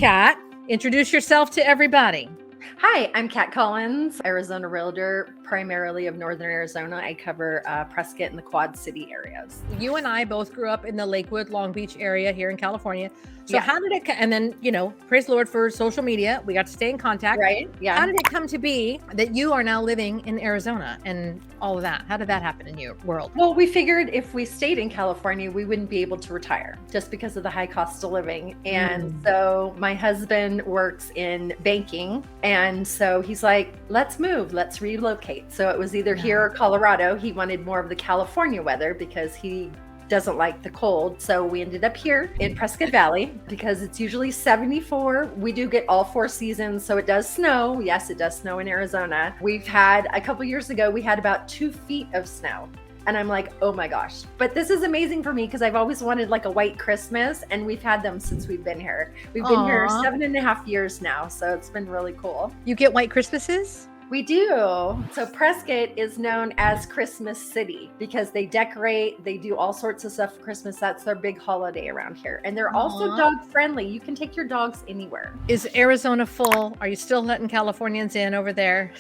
Kat. Introduce yourself to everybody. Hi, I'm Kat Collins, Arizona realtor, primarily of Northern Arizona. I cover Prescott and the Quad City areas. You and I both grew up in the Lakewood, Long Beach area here in California. So Yeah. how did it, and then, praise the Lord for social media. We got to stay in contact. Right? Yeah. How did it come to be that you are now living in Arizona and all of that? How did that happen in your world? Well, we figured if we stayed in California, we wouldn't be able to retire just because of the high cost of living. And so my husband works in banking. And so he's like, let's move, let's relocate. So it was either here or Colorado. He wanted more of the California weather because he doesn't like the cold. So we ended up here in Prescott Valley because it's usually 74. We do get all 4 seasons. So it does snow. Yes, it does snow in Arizona. We've had a couple years ago, we had about 2 feet of snow. And I'm like, oh my gosh. But this is amazing for me because I've always wanted like a white Christmas, and we've had them since we've been here. We've been here 7.5 years now. So it's been really cool. You get white Christmases? We do. So Prescott is known as Christmas City because they decorate, they do all sorts of stuff for Christmas. That's their big holiday around here. And they're also dog friendly. You can take your dogs anywhere. Is Arizona full? Are you still letting Californians in over there?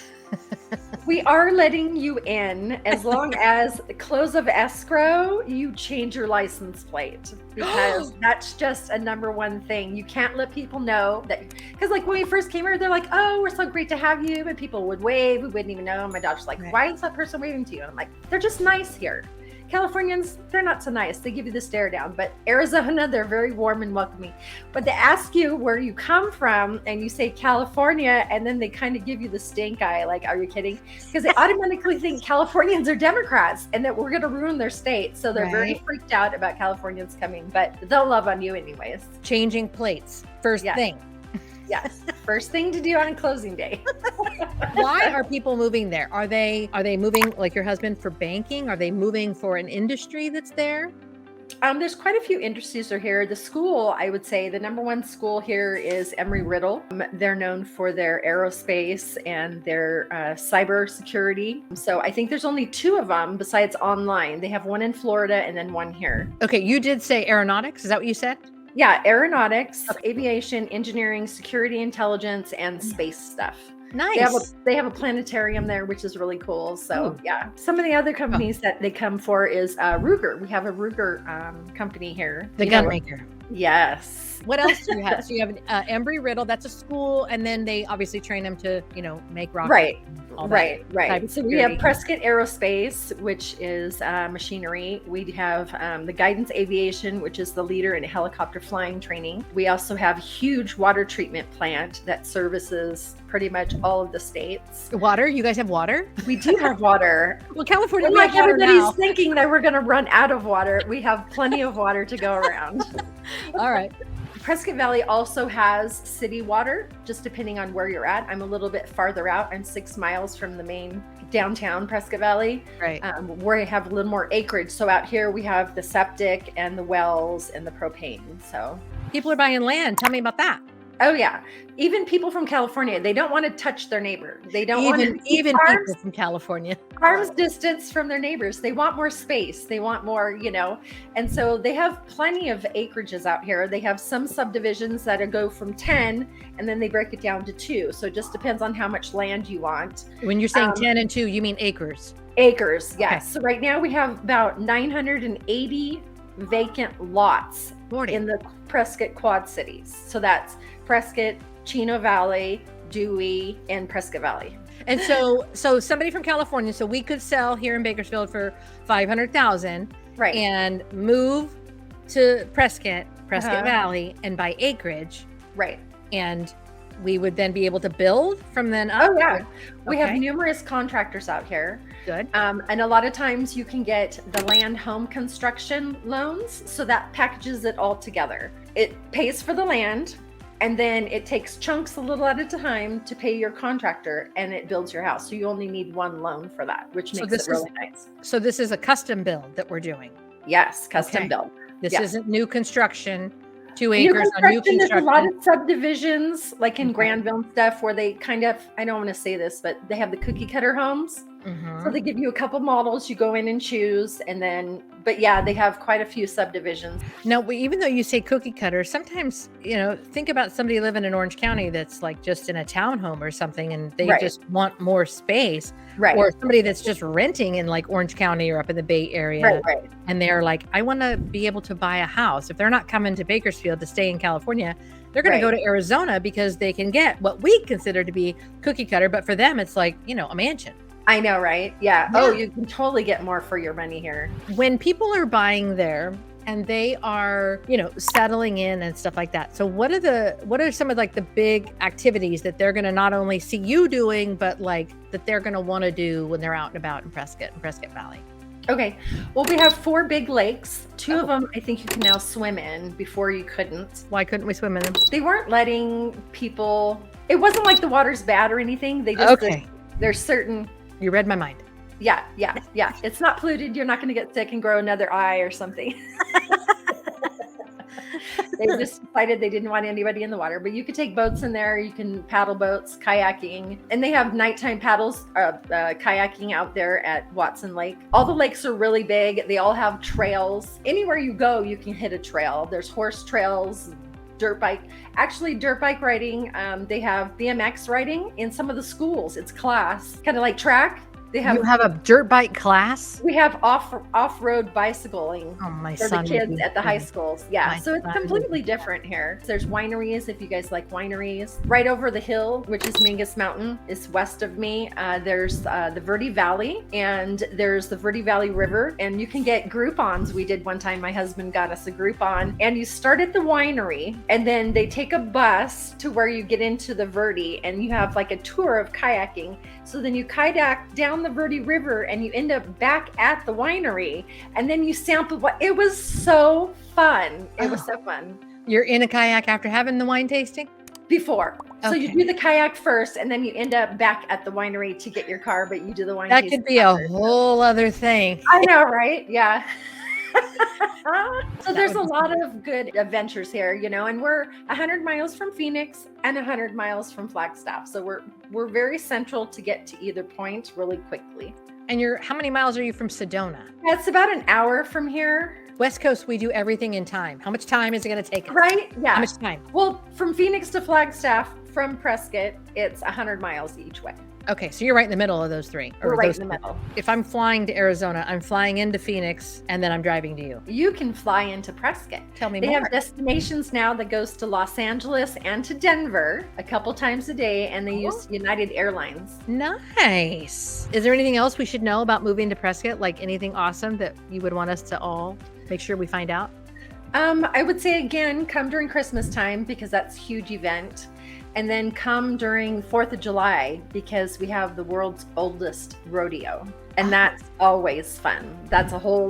We are letting you in as long as the close of escrow, you change your license plate, because that's just a number one thing. You can't let people know that, because like when we first came here, they're like, oh, we're so great to have you. And people would wave. We wouldn't even know. My daughter's like, why is that person waving to you? And I'm like, they're just nice here. Californians, they're not so nice. They give you the stare down. But Arizona, they're very warm and welcoming. But they ask you where you come from and you say California, and then they kind of give you the stink eye. Like, are you kidding? Because they automatically think Californians are Democrats and that we're going to ruin their state. So they're very freaked out about Californians coming, but they'll love on you anyways. Changing plates, first thing. Yes. First thing to do on closing day. Why are people moving there? Are they moving like your husband for banking? Are they moving for an industry that's there? There's quite a few industries are here. The school, I would say the number one school here is Embry-Riddle. They're known for their aerospace and their cyber security. So I think there's only 2 of them besides online. They have one in Florida and then one here. Okay. You did say aeronautics. Is that what you said? Yeah, aeronautics, aviation, engineering, security, intelligence, and space stuff. Nice. They have a planetarium there, which is really cool. So yeah, some of the other companies that they come for is Ruger. We have a Ruger company here. The gun maker. Yes. What else do you have? So you have Embry-Riddle. That's a school, and then they obviously train them to, make rockets. Right. So we have Prescott Aerospace, which is machinery. We have the Guidance Aviation, which is the leader in helicopter flying training. We also have a huge water treatment plant that services pretty much all of the states. Water? You guys have water? We do have water. Well, California, like everybody's thinking that we're going to run out of water. We have plenty of water to go around. All right. Prescott Valley also has city water, just depending on where you're at. I'm a little bit farther out. I'm 6 miles from the main downtown Prescott Valley, where I have a little more acreage. So out here we have the septic and the wells and the propane. So people are buying land. Tell me about that. Oh yeah. Even people from California, they don't want to touch their neighbor. They don't even people from California. Arm's distance from their neighbors. They want more space. They want more, and so they have plenty of acreages out here. They have some subdivisions that go from 10 and then they break it down to 2. So it just depends on how much land you want. When you're saying 10 and 2, you mean acres? Acres, yes. Okay. So right now we have about 980 vacant lots in the Prescott Quad Cities. So that's Prescott, Chino Valley, Dewey, and Prescott Valley. And so somebody from California, so we could sell here in Bakersfield for $500,000, right? And move to Prescott Valley, and buy acreage, right? And we would then be able to build from then up. Oh yeah, we have numerous contractors out here. Good. And a lot of times you can get the land home construction loans, so that packages it all together. It pays for the land. And then it takes chunks a little at a time to pay your contractor, and it builds your house. So you only need one loan for that, which makes it really nice. So this is a custom build that we're doing. Yes, custom build. This isn't new construction. 2 acres on new construction. There's a lot of subdivisions, like in Granville and stuff, where they kind of, I don't want to say this, but they have the cookie cutter homes. So they give you a couple models, you go in and choose, and then, but yeah, they have quite a few subdivisions. Now, even though you say cookie cutter, sometimes, think about somebody living in Orange County that's like just in a townhome or something and they Right. just want more space. Right. Or somebody that's just renting in like Orange County or up in the Bay Area. Right. And they're like, I want to be able to buy a house. If they're not coming to Bakersfield to stay in California, they're going to go to Arizona because they can get what we consider to be cookie cutter. But for them, it's like, a mansion. I know, right? Yeah. Oh, you can totally get more for your money here. When people are buying there and they are, settling in and stuff like that. So what are some of like the big activities that they're going to not only see you doing, but like that they're going to want to do when they're out and about in Prescott Valley? Okay. Well, we have 4 big lakes. 2 of them, I think you can now swim in. Before you couldn't. Why couldn't we swim in them? They weren't letting people, it wasn't like the water's bad or anything. They just, there's certain. You read my mind. Yeah. It's not polluted. You're not going to get sick and grow another eye or something. They just decided they didn't want anybody in the water, but you could take boats in there. You can paddle boats, kayaking, and they have nighttime paddles, kayaking out there at Watson Lake. All the lakes are really big. They all have trails. Anywhere you go, you can hit a trail. There's horse trails, dirt bike riding. They have BMX riding in some of the schools. It's class, kind of like track. You have a dirt bike class? We have off-road bicycling for the kids at the high schools. Yeah, so it's completely different here. There's wineries, if you guys like wineries. Right over the hill, which is Mingus Mountain, is west of me. There's the Verde Valley, and there's the Verde Valley River, and you can get Groupons. We did one time, my husband got us a Groupon, and you start at the winery, and then they take a bus to where you get into the Verde, and you have like a tour of kayaking. So then you kayak down the Verde River and you end up back at the winery, and then you sample what it was so fun. It was so fun. You're in a kayak after having the wine tasting? Before. Okay. So you do the kayak first and then you end up back at the winery to get your car, but you do the wine tasting. That could be a whole other thing. I know, right? Yeah. So there's a lot of good adventures here, and we're 100 miles from Phoenix and 100 miles from Flagstaff. So we're very central to get to either point really quickly. And how many miles are you from Sedona? That's about an hour from here. West Coast, we do everything in time. How much time is it going to take us? Right? Yeah. How much time? Well, from Phoenix to Flagstaff, from Prescott, it's 100 miles each way. Okay, so you're right in the middle of those 3. We're right in the middle. If I'm flying to Arizona, I'm flying into Phoenix, and then I'm driving to you. You can fly into Prescott. Tell me more. They have destinations now that goes to Los Angeles and to Denver a couple times a day, and they use United Airlines. Nice. Is there anything else we should know about moving to Prescott? Like anything awesome that you would want us to all make sure we find out? I would say, again, come during Christmas time because that's a huge event. And then come during 4th of July because we have the world's oldest rodeo. And that's always fun. That's a whole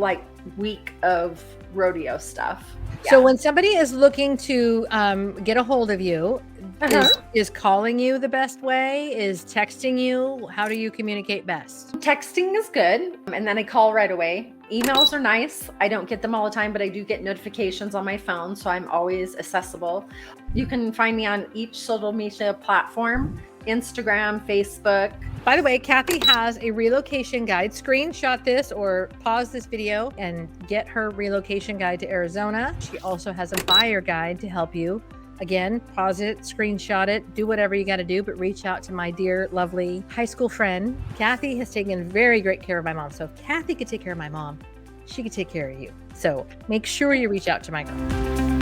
week of rodeo stuff. Yeah. So when somebody is looking to get a hold of you, is calling you the best way? Is texting you? How do you communicate best? Texting is good. And then I call right away. Emails are nice. I don't get them all the time, but I do get notifications on my phone, so I'm always accessible. You can find me on each social media platform, Instagram, Facebook. By the way, Kathy has a relocation guide. Screenshot this or pause this video and get her relocation guide to Arizona. She also has a buyer guide to help you. Again, pause it, screenshot it, do whatever you got to do, but reach out to my dear, lovely high school friend. Kathy has taken very great care of my mom. So if Kathy could take care of my mom, she could take care of you. So make sure you reach out to my girl.